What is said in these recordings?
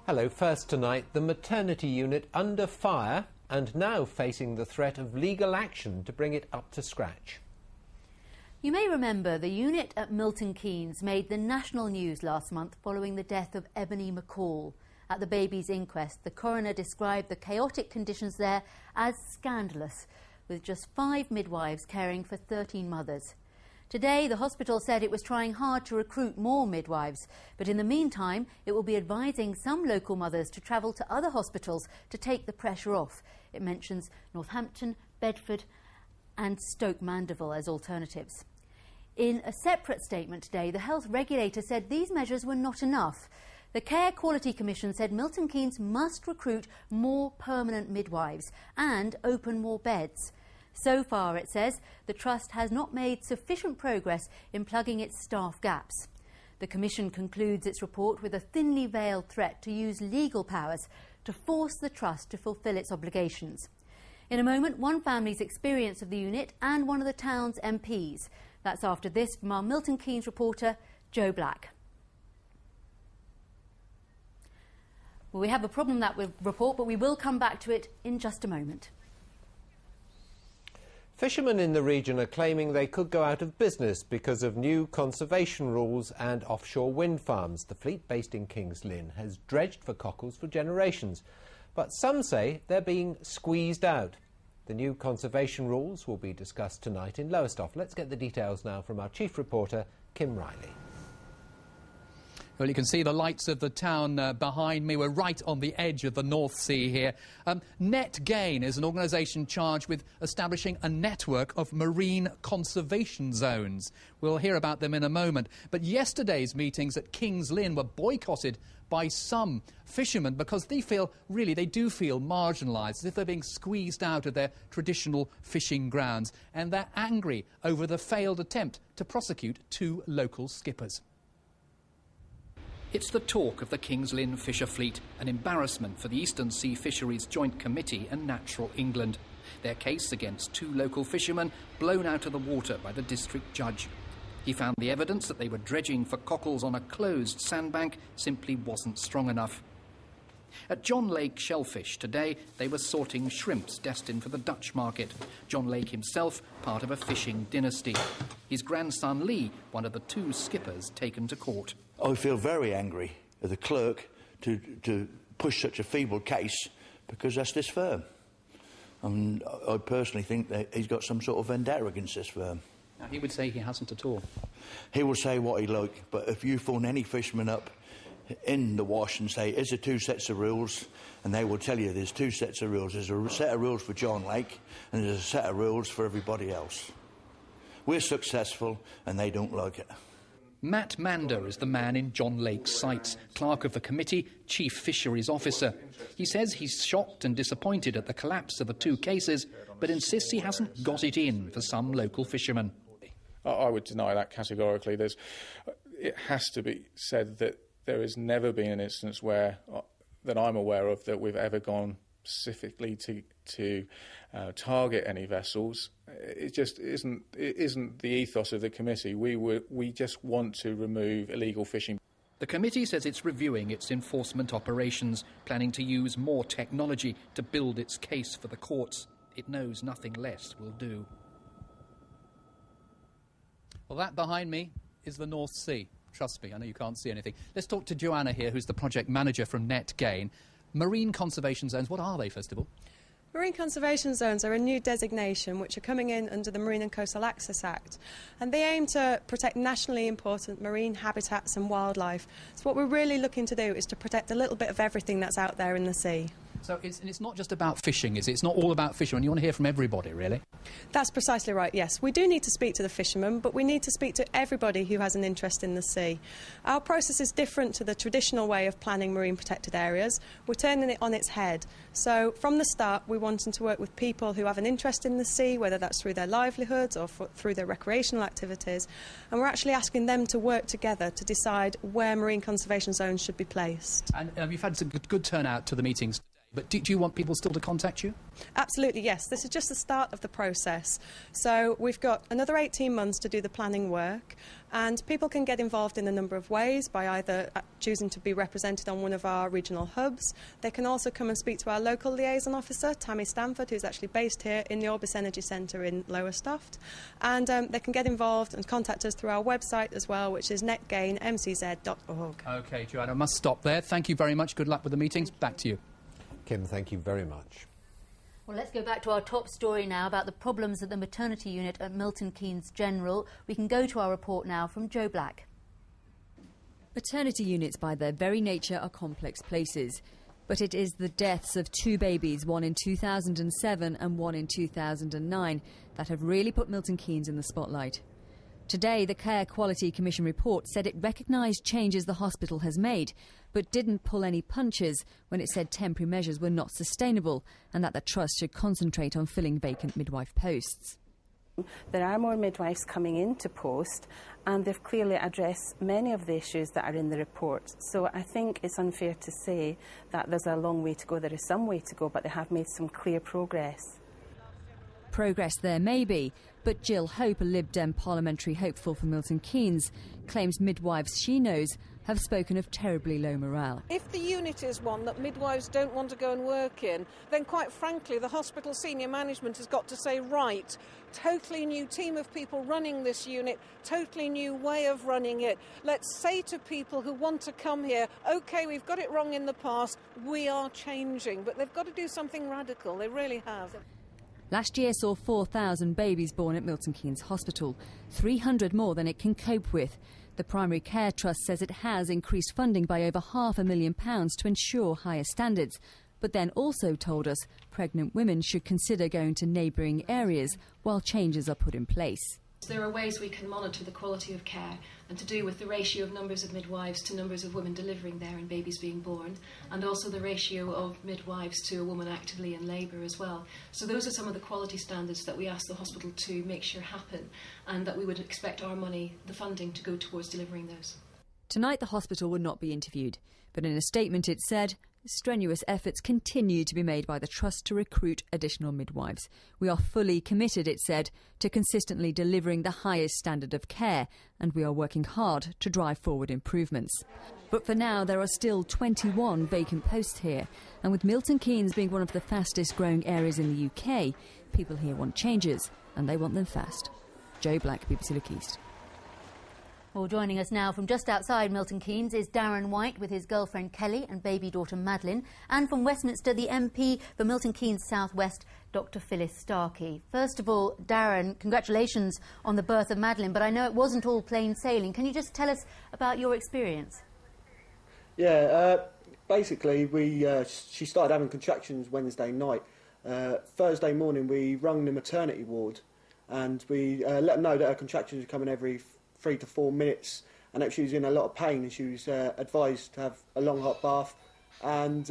Hello, first tonight, the maternity unit under fire and now facing the threat of legal action to bring it up to scratch. You may remember the unit at Milton Keynes made the national news last month following the death of Ebony McCall. At the baby's inquest, the coroner described the chaotic conditions there as scandalous, with just 5 midwives caring for 13 mothers. Today, the hospital said it was trying hard to recruit more midwives, but in the meantime, it will be advising some local mothers to travel to other hospitals to take the pressure off. It mentions Northampton, Bedford and Stoke Mandeville as alternatives. In a separate statement today, the health regulator said these measures were not enough. The Care Quality Commission said Milton Keynes must recruit more permanent midwives and open more beds. So far, it says, the Trust has not made sufficient progress in plugging its staff gaps. The Commission concludes its report with a thinly veiled threat to use legal powers to force the Trust to fulfil its obligations. In a moment, one family's experience of the unit and one of the town's MPs. That's after this from our Milton Keynes reporter, Joe Black. Well, we have a problem with that report, but we will come back to it in just a moment. Fishermen in the region are claiming they could go out of business because of new conservation rules and offshore wind farms. The fleet based in King's Lynn has dredged for cockles for generations, but some say they're being squeezed out. The new conservation rules will be discussed tonight in Lowestoft. Let's get the details now from our chief reporter, Kim Riley. Well, you can see the lights of the town behind me. We're right on the edge of the North Sea here. Net Gain is an organisation charged with establishing a network of marine conservation zones. We'll hear about them in a moment. But yesterday's meetings at King's Lynn were boycotted by some fishermen because they do feel marginalised, as if they're being squeezed out of their traditional fishing grounds. And they're angry over the failed attempt to prosecute 2 local skippers. It's the talk of the King's Lynn Fisher Fleet, an embarrassment for the Eastern Sea Fisheries Joint Committee and Natural England. Their case against 2 local fishermen blown out of the water by the district judge. He found the evidence that they were dredging for cockles on a closed sandbank simply wasn't strong enough. At John Lake Shellfish today, they were sorting shrimps destined for the Dutch market. John Lake himself, part of a fishing dynasty. His grandson Lee, one of the 2 skippers taken to court. I feel very angry at the clerk to push such a feeble case because that's this firm. And I personally think that he's got some sort of vendetta against this firm. Now, he would say he hasn't at all. He will say what he like, but if you phone any fisherman up in the wash and say, is there 2 sets of rules? And they will tell you there's 2 sets of rules. There's a set of rules for John Lake and there's a set of rules for everybody else. We're successful and they don't like it. Matt Mander is the man in John Lake's sights, clerk of the committee, chief fisheries officer. He says he's shocked and disappointed at the collapse of the 2 cases, but insists he hasn't got it in for some local fishermen. I would deny that categorically. It has to be said that there has never been an instance where, that I'm aware of, that we've ever gone specifically to target any vessels. It just isn't. It isn't the ethos of the committee. We just want to remove illegal fishing. The committee says it's reviewing its enforcement operations, planning to use more technology to build its case for the courts. It knows nothing less will do. Well, that behind me is the North Sea. Trust me, I know you can't see anything. Let's talk to Joanna here, who's the project manager from Net Gain. Marine conservation zones, what are they, first of all? Marine conservation zones are a new designation which are coming in under the Marine and Coastal Access Act, and they aim to protect nationally important marine habitats and wildlife. So what we're really looking to do is to protect a little bit of everything that's out there in the sea. So it's not just about fishing, is it? It's not all about fishing, and you want to hear from everybody, really? That's precisely right, yes. We do need to speak to the fishermen, but we need to speak to everybody who has an interest in the sea. Our process is different to the traditional way of planning marine protected areas. We're turning it on its head. So from the start, we're wanting to work with people who have an interest in the sea, whether that's through their livelihoods or through their recreational activities, and we're actually asking them to work together to decide where marine conservation zones should be placed. And you've had some good turnout to the meetings today. But do you want people still to contact you? Absolutely, yes. This is just the start of the process. So we've got another 18 months to do the planning work, and people can get involved in a number of ways by either choosing to be represented on one of our regional hubs. They can also come and speak to our local liaison officer, Tammy Stanford, who's actually based here in the Orbis Energy Centre in Lowestoft. And they can get involved and contact us through our website as well, which is netgainmcz.org. OK, Joanne, I must stop there. Thank you very much. Good luck with the meetings. Back to you. Kim, thank you very much. Well, let's go back to our top story now about the problems at the maternity unit at Milton Keynes General. We can go to our report now from Joe Black. Maternity units by their very nature are complex places. But it is the deaths of 2 babies, one in 2007 and one in 2009, that have really put Milton Keynes in the spotlight. Today, the Care Quality Commission report said it recognised changes the hospital has made, but didn't pull any punches when it said temporary measures were not sustainable and that the trust should concentrate on filling vacant midwife posts. There are more midwives coming into post, and they've clearly addressed many of the issues that are in the report. So I think it's unfair to say that there's a long way to go. There is some way to go, but they have made some clear progress. Progress there may be, but Jill Hope, a Lib Dem parliamentary hopeful for Milton Keynes, claims midwives she knows have spoken of terribly low morale. If the unit is one that midwives don't want to go and work in, then quite frankly the hospital senior management has got to say, right, totally new team of people running this unit, totally new way of running it. Let's say to people who want to come here, OK, we've got it wrong in the past, we are changing. But they've got to do something radical, they really have. Last year saw 4,000 babies born at Milton Keynes Hospital, 300 more than it can cope with. The Primary Care Trust says it has increased funding by over £500,000 to ensure higher standards, but then also told us pregnant women should consider going to neighbouring areas while changes are put in place. There are ways we can monitor the quality of care, and to do with the ratio of numbers of midwives to numbers of women delivering there and babies being born, and also the ratio of midwives to a woman actively in labour as well. So those are some of the quality standards that we ask the hospital to make sure happen, and that we would expect our money, the funding, to go towards delivering those. Tonight the hospital would not be interviewed, but in a statement it said, strenuous efforts continue to be made by the Trust to recruit additional midwives. We are fully committed, it said, to consistently delivering the highest standard of care, and we are working hard to drive forward improvements. But for now, there are still 21 vacant posts here, and with Milton Keynes being one of the fastest growing areas in the UK, people here want changes, and they want them fast. Joe Black, BBC Look East. Well, joining us now from just outside Milton Keynes is Darren White with his girlfriend Kelly and baby daughter Madeline, and from Westminster, the MP for Milton Keynes South West, Dr Phyllis Starkey. First of all, Darren, congratulations on the birth of Madeline, but I know it wasn't all plain sailing. Can you just tell us about your experience? Yeah, basically she started having contractions Wednesday night. Thursday morning we rung the maternity ward and we let them know that her contractions were coming every 3 to 4 minutes, and that she was in a lot of pain, and she was advised to have a long hot bath, and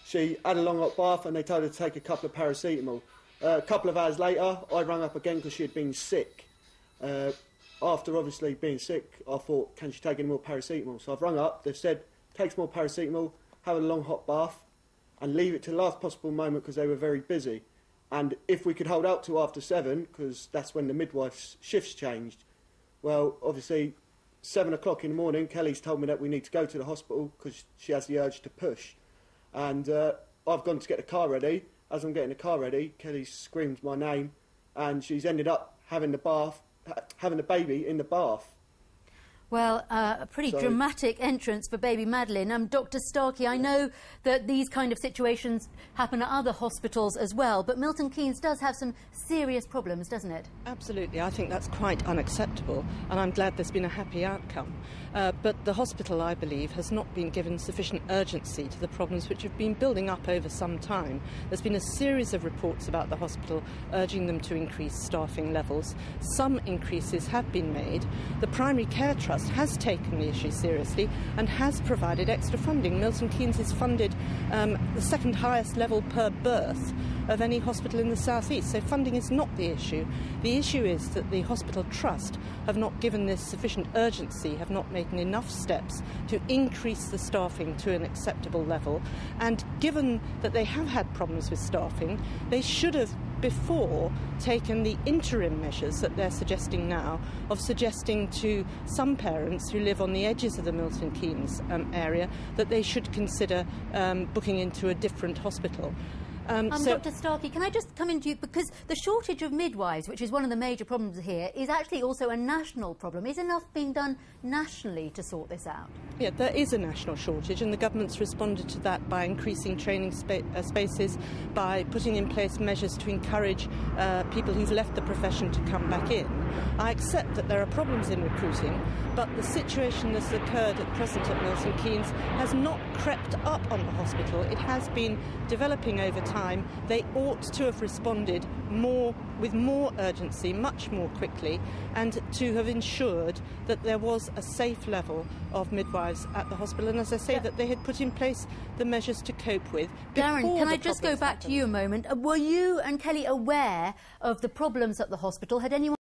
she had a long hot bath and they told her to take a couple of paracetamol. A couple of hours later I rang up again because she had been sick. After obviously being sick, I thought, can she take any more paracetamol? So I've rung up, they've said take some more paracetamol, have a long hot bath and leave it to the last possible moment because they were very busy, and if we could hold out till after 7, because that's when the midwife's shifts changed. Well, obviously, 7 o'clock in the morning, Kelly's told me that we need to go to the hospital because she has the urge to push. And I've gone to get the car ready. As I'm getting the car ready, Kelly screams my name, and she's ended up having the baby in the bath. Well, a pretty dramatic entrance for baby Madeline. Dr Starkey, I know that these kind of situations happen at other hospitals as well, but Milton Keynes does have some serious problems, doesn't it? Absolutely. I think that's quite unacceptable, and I'm glad there's been a happy outcome. But the hospital, I believe, has not been given sufficient urgency to the problems which have been building up over some time. There's been a series of reports about the hospital urging them to increase staffing levels. Some increases have been made. The Primary Care Trust Trust has taken the issue seriously and has provided extra funding. Milton Keynes is funded the second highest level per birth of any hospital in the South East. So funding is not the issue. The issue is that the Hospital Trust have not given this sufficient urgency, have not taken enough steps to increase the staffing to an acceptable level. And given that they have had problems with staffing, they should have before taken the interim measures that they're suggesting now, of suggesting to some parents who live on the edges of the Milton Keynes area that they should consider booking into a different hospital. Dr. Starkey, can I just come into you, because the shortage of midwives, which is one of the major problems here, is actually also a national problem. Is enough being done nationally to sort this out? Yeah, there is a national shortage, and the government's responded to that by increasing training spaces, by putting in place measures to encourage people who've left the profession to come back in. I accept that there are problems in recruiting, but the situation that's occurred at present at Milton Keynes has not crept up on the hospital. It has been developing over time. They ought to have responded with more urgency, much more quickly, and to have ensured that there was a safe level of midwives at the hospital. And as I say, that they had put in place the measures to cope with. Darren, can I just go back to you a moment? Were you and Kelly aware of the problems at the hospital? Had anyone